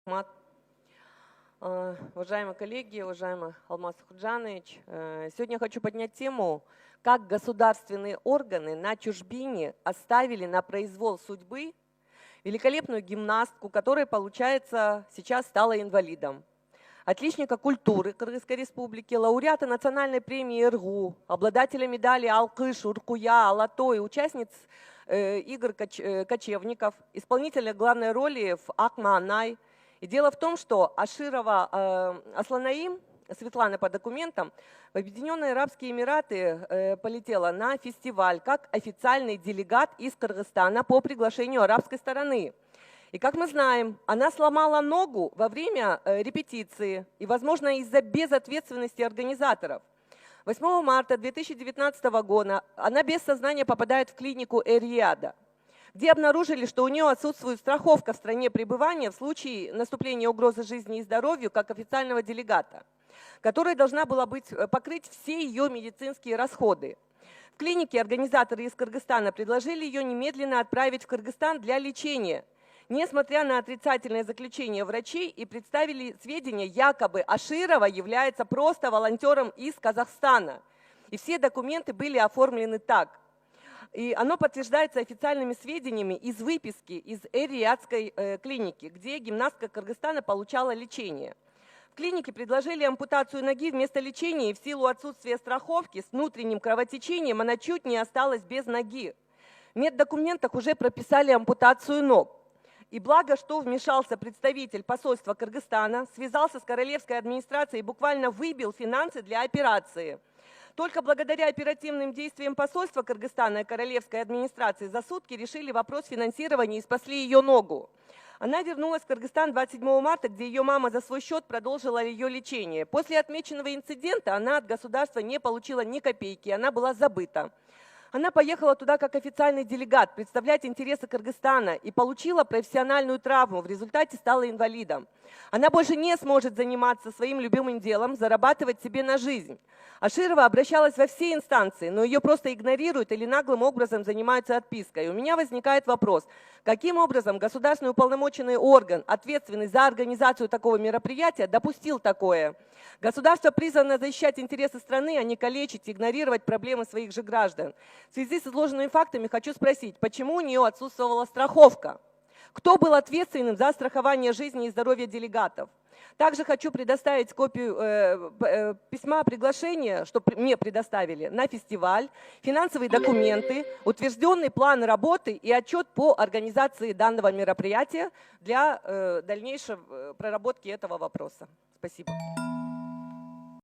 Мат. Уважаемые коллеги, уважаемый Алмаз Худжанович, сегодня я хочу поднять тему, как государственные органы на чужбине оставили на произвол судьбы великолепную гимнастку, которая, получается, сейчас стала инвалидом. Отличника культуры Кыргызской республики, лауреата национальной премии РГУ, обладателя медали Алкыш, Уркуя, Алатой, участниц игр кочевников, исполнителя главной роли в Акма-Анай. И дело в том, что Аширова Асланаим, Светлана по документам, в Объединенные Арабские Эмираты полетела на фестиваль как официальный делегат из Кыргызстана по приглашению арабской стороны. И как мы знаем, она сломала ногу во время репетиции и, возможно, из-за безответственности организаторов. 8 марта 2019 года она без сознания попадает в клинику Эр-Рияда, где обнаружили, что у нее отсутствует страховка в стране пребывания в случае наступления угрозы жизни и здоровью как официального делегата, которая должна была покрыть все ее медицинские расходы. В клинике организаторы из Кыргызстана предложили ее немедленно отправить в Кыргызстан для лечения, несмотря на отрицательное заключение врачей, и представили сведения, якобы Аширова является просто волонтером из Казахстана. И все документы были оформлены так. И оно подтверждается официальными сведениями из выписки из Эр-Риядской клиники, где гимнастка Кыргызстана получала лечение. В клинике предложили ампутацию ноги вместо лечения, и в силу отсутствия страховки с внутренним кровотечением она чуть не осталась без ноги. В меддокументах уже прописали ампутацию ног. И благо, что вмешался представитель посольства Кыргызстана, связался с королевской администрацией и буквально выбил финансы для операции. Только благодаря оперативным действиям посольства Кыргызстана и королевской администрации за сутки решили вопрос финансирования и спасли ее ногу. Она вернулась в Кыргызстан 27 марта, где ее мама за свой счет продолжила ее лечение. После отмеченного инцидента она от государства не получила ни копейки, она была забыта. Она поехала туда как официальный делегат представлять интересы Кыргызстана и получила профессиональную травму, в результате стала инвалидом. Она больше не сможет заниматься своим любимым делом, зарабатывать себе на жизнь. Аширова обращалась во все инстанции, но ее просто игнорируют или наглым образом занимаются отпиской. У меня возникает вопрос, каким образом государственный уполномоченный орган, ответственный за организацию такого мероприятия, допустил такое? Государство призвано защищать интересы страны, а не калечить, игнорировать проблемы своих же граждан. В связи с изложенными фактами хочу спросить, почему у нее отсутствовала страховка? Кто был ответственным за страхование жизни и здоровья делегатов? Также хочу предоставить копию письма приглашения, что мне предоставили, на фестиваль, финансовые документы, утвержденный план работы и отчет по организации данного мероприятия для дальнейшей проработки этого вопроса. Спасибо.